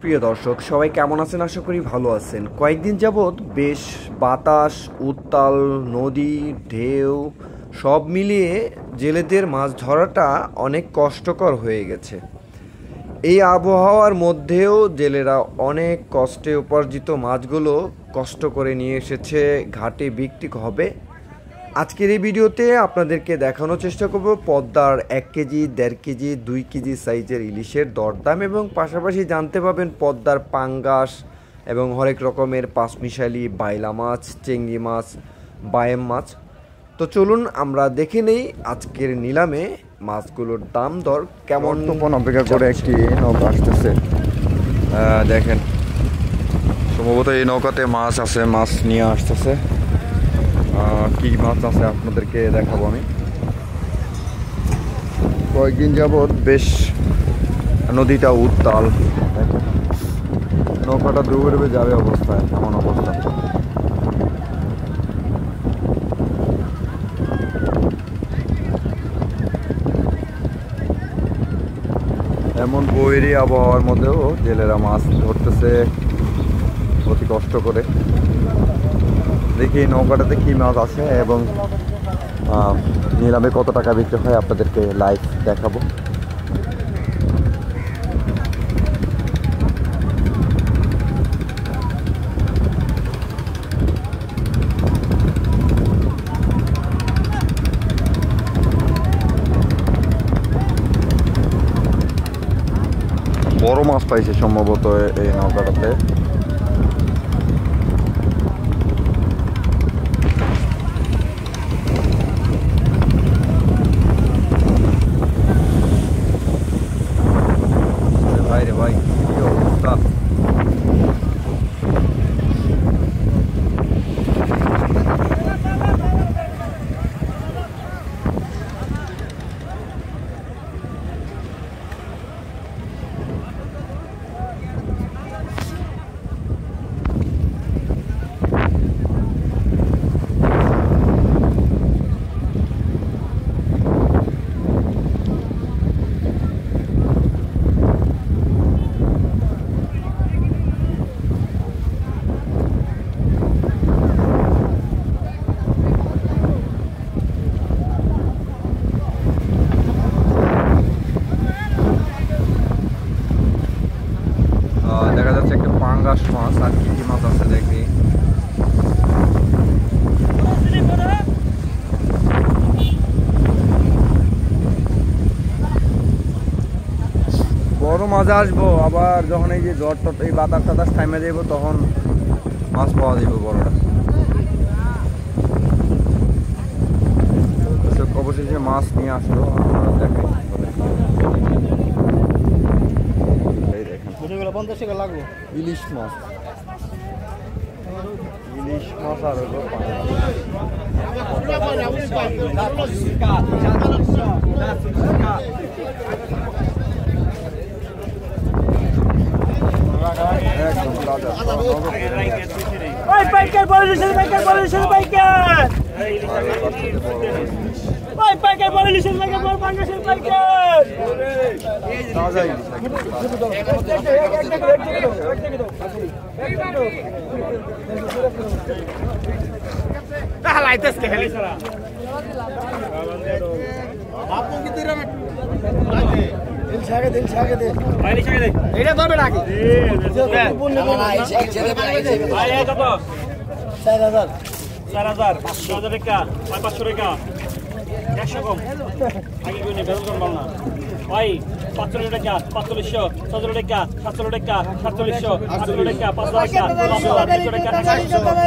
প্রিয় দর্শক সবাই কেমন আছেন? আশা করি ভালো আছেন। কয়েকদিন যাবৎ বেশ বাতাস, উত্তাল নদী, ঢেউ সব মিলিয়ে জেলেদের মাছ ধরাটা অনেক কষ্টকর হয়ে গেছে। এই আবহাওয়ার মধ্যেও জেলেরা অনেক কষ্টে উপার্জিত মাছগুলো কষ্ট করে নিয়ে এসেছে ঘাটে বিক্রি হবে। আজকের এই ভিডিওতে আপনাদেরকে দেখানোর চেষ্টা করব পদ্মার 1 কেজি, 1.5 কেজি, 2 কেজি সাইজের ইলিশের দরদাম, এবং পাশাপাশি জানতে পারবেন পদ্মার পাঙ্গাস এবং হরেক রকমের পাঁচমিশালি বাইলা মাছ, চেঙ্গি মাছ, বায়েম মাছ। তো চলুন আমরা দেখে নেই আজকের নিলামে মাছগুলোর দাম দর কেমন। অপেক্ষা করে একটি নৌকা আসতেছে, দেখেন সম্ভবত এই নৌকাতে মাছ আছে, মাছ নিয়ে আসতেছে। কি মাছ আছে আপনাদেরকে দেখাবো আমি। কয়েকদিন যাবৎ বেশ নদীটা উত্তাল, নৌকাটা ডুবে যাবে অবস্থায়, এমন অবস্থা। এমন বৈরী আবহাওয়ার মধ্যেও জেলেরা মাছ ধরতেছে অতি কষ্ট করে। দেখি নৌকাটাতে কী মাছ আছে এবং নিলামে কত টাকা বিক্রি হয় আপনাদেরকে লাইভ দেখাবো। বড় মাছ পাইছে সম্ভবত এই নৌকাটাতে। ভাইরে ভাই কি অবস্থা! দেখা যাচ্ছে একটা পাঙ্গাস মাছ, আর কি কি মাছ আছে দেখি। বড় মাছ আসবো, আবার যখন এই যে জ্বর টট এই বাতাস টাতাস থামে যাবো তখন মাছ পাওয়া যাবে বড়টা। অবশেষে মাছ নিয়ে আসলো, দেখেন ইলিশ মাছ, ইলিশ মাছ আর হলো তাজা ইলিশ। ভাই 500 টাকা, 4500, 17 টাকা, 17 টাকা, 4700, 18 টাকা, 500 টাকা, 500 টাকা, 500 টাকা,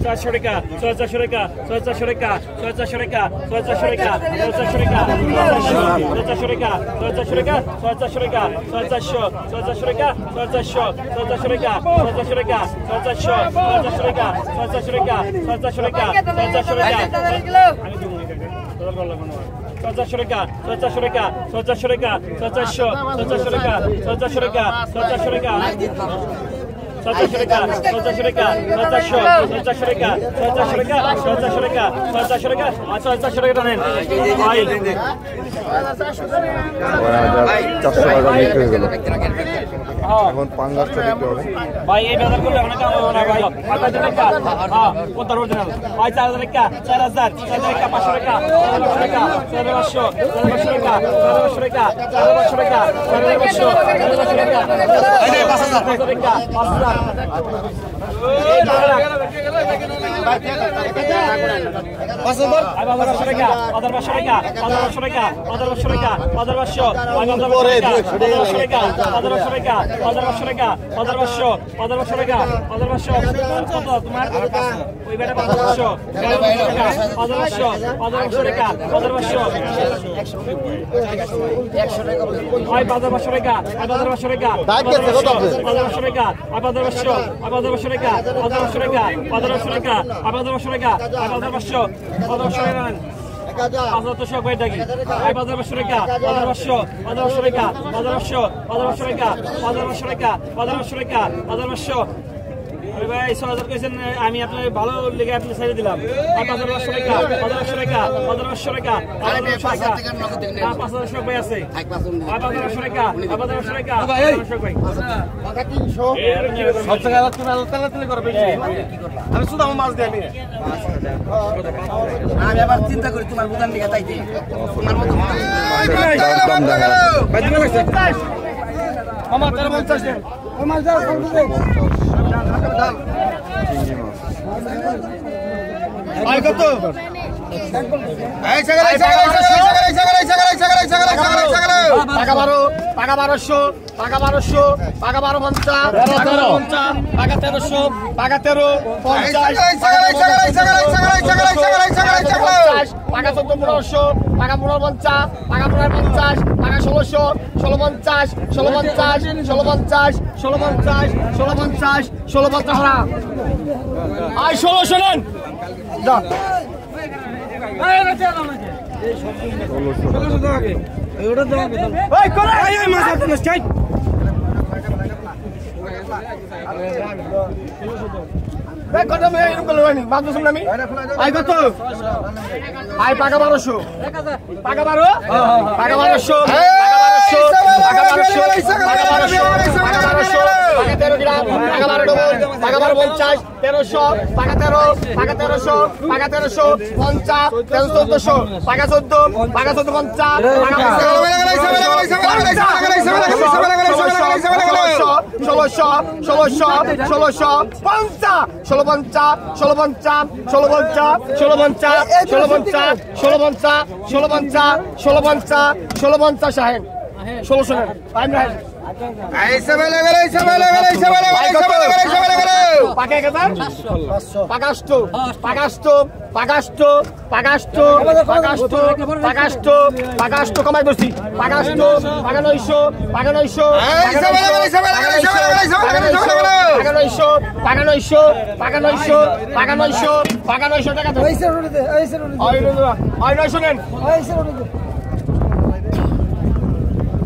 400 টাকা 400 টাকা 400 টাকা 400 টাকা 400 টাকা 400 টাকা 400 টাকা 400 টাকা 400 টাকা 400 400 টাকা 400 400 টাকা 400 টাকা 400 400 টাকা 400 টাকা 400 টাকা 400 টাকা আমি দিব এটা 400 টাকা 400 টাকা 400 টাকা 400 400 টাকা 400 টাকা 400 টাকা 400 টাকা 400 টাকা 400 400 টাকা 400 টাকা 400 টাকা 400 টাকা আচ্ছা 400 টাকা নেন ভাই 400 টাকা বিক্রি হয়ে গেল। এখন পাঙ্গাসটা বিক্রি হবে ভাই এই বাজার করলে অনেক কাম হবে না ভাই 5000 টাকা হ্যাঁ কত অরিজিনাল ভাই 4000 টাকা 4000 টাকা 500 টাকা 500 টাকা 500 টাকা 500 টাকা 500 টাকা 500 টাকা এই 5000 টাকা 5000 আমি আপনার ভালো লেগে আপনি ছেড়ে দিলাম 1500 টাকা 1500 টাকা 1500 টাকা 5000 টাকা ভাই আছে 1500 টাকা 1500 টাকা 1500 ভাই টাকা 300 সব টাকা তালা করে বেশি আমি শুধু আমার মাছ দেই আমি আবার চিন্তা করি তোমার বুদান দিকে তাইতে তোমার মত দাম দেখা ভাই দিন লাগছে আমার 50 টাকা ও মাছ দাও ভাই কত এই ছাগল টাকা 12 টাকা 1200 টাকা 1200 টাকা 1250 টাকা 1300 টাকা 13 50 টাকা 14 টাকা 1500 টাকা 1550 টাকা 1600 1650 1650 1650 1650 1650 1650 হারা আই 1600 নেন যা এই রাতে দাও না এই সব 1600 টাকা আগে এই ওটা দাও ওই করে এই মাছ আছে না চাই এই কত মে এরকম করলো নি মাছ শুন আমি আই কত আই টাকা 1200 টাকা 12 টাকা 1200 টাকা 1200 টাকা 1200 টাকা 13 গ্রাম টাকা 12 ডবল টাকা 1250 1300 টাকা 13 টাকা 1300 টাকা 1300 50 1400 টাকা 14 টাকা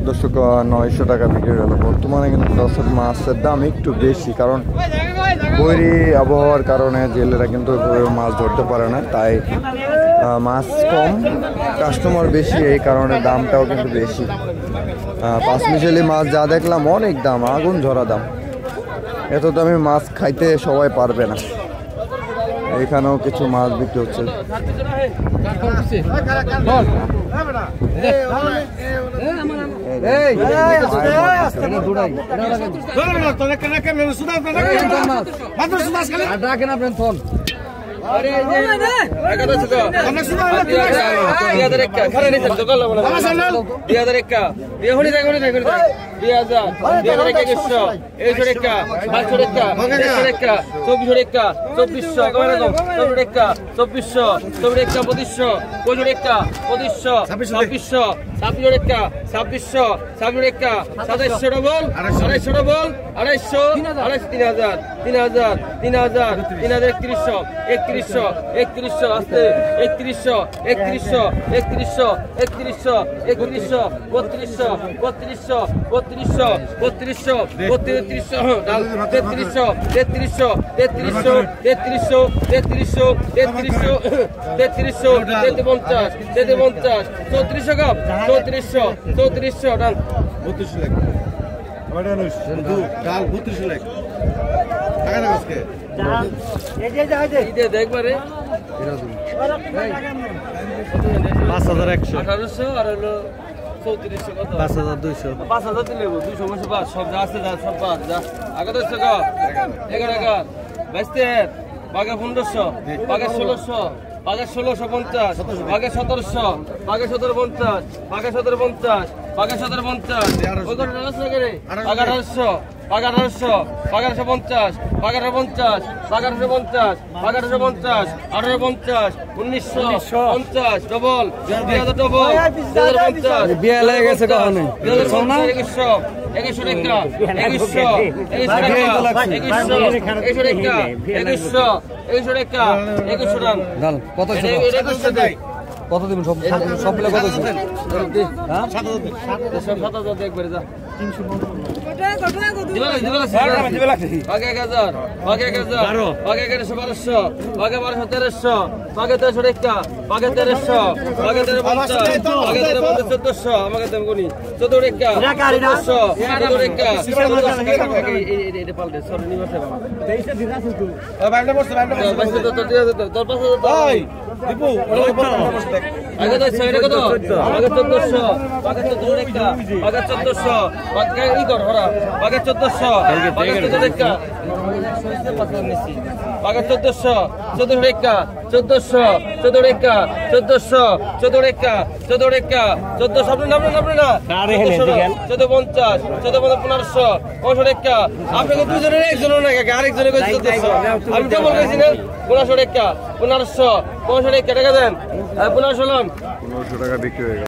দর্শক 900 টাকা বিক্রি হলো। বর্তমানে কিন্তু দর্শক মাছের দাম একটু বেশি, কারণ বৈরী আবহাওয়ার কারণে জেলেরা কিন্তু মাছ ধরতে পারে না, তাই মাছ কম, কাস্টমার বেশি, এই কারণে দামটাও কিন্তু বেশি। পাঁচমিশালি মাছ যা দেখলাম অনেক দাম, আগুন ঝরা দাম। এত দামে মাছ খাইতে সবাই পারবে না। এখানেও কিছু মাছ বিক্রি হচ্ছে। দেখবারে 5100 1800 আর হলো 3400 কত 5200 5000 দিলে 200 বসে বাস সব যা আছে সব বাদ যা আগে তো 11 বাইস্তে বাগে 1500 বাগে 1600 বাগে 1650 বাগে 1700 বাগে 1750 বাগে 1750 বাগে 1750 ওই কত আছে করে 1800 বাগে 1800 বাগে 1850 বাগে 1850 বাগে 1850 বাগে 1850 1850 1950 ডবল 2000 ডবল 2050 বিয়া লাগে গেছে কখনো 2100 2100 টাকা 2100 টাকা কত কত দিবেন সব সব মিলে কত হ্যাঁ 7000 একবারে যা 300 বাগে 1000 বাগে 1100 বাগে 1200 বাগে 1300 বাগে 1300 টাকা বাগে 1300 বাগে 1350 বাগে 1400 আমাকে দেব কোনি 14 টাকা 1400 টাকা এটা পাল্টে সরি নিবাসে বাবা দেইছে দিন আছে তুই বাইরে বসে তোর পাশে ভাই দীপু আগে তো ছয়টা কত আগে 1400 বাগে 14 টাকা বাগে 1400 বাগে ই কর হরা বাগে 1400 বাগে 14 টাকা বাগে 1400 14 টাকা 1400 14 টাকা 1400 14 টাকা 14 টাকা 14 সব নাম না আরে হেলে দিগেন 1450 1500 500 টাকা আপনাকে দুজনের একজনের না আরেকজনের কইছে 1400 আমি তো বলছি না 1500 টাকা 1500 500 টাকা দেন 1500 1500 টাকা বিক্রি হয়ে গেল।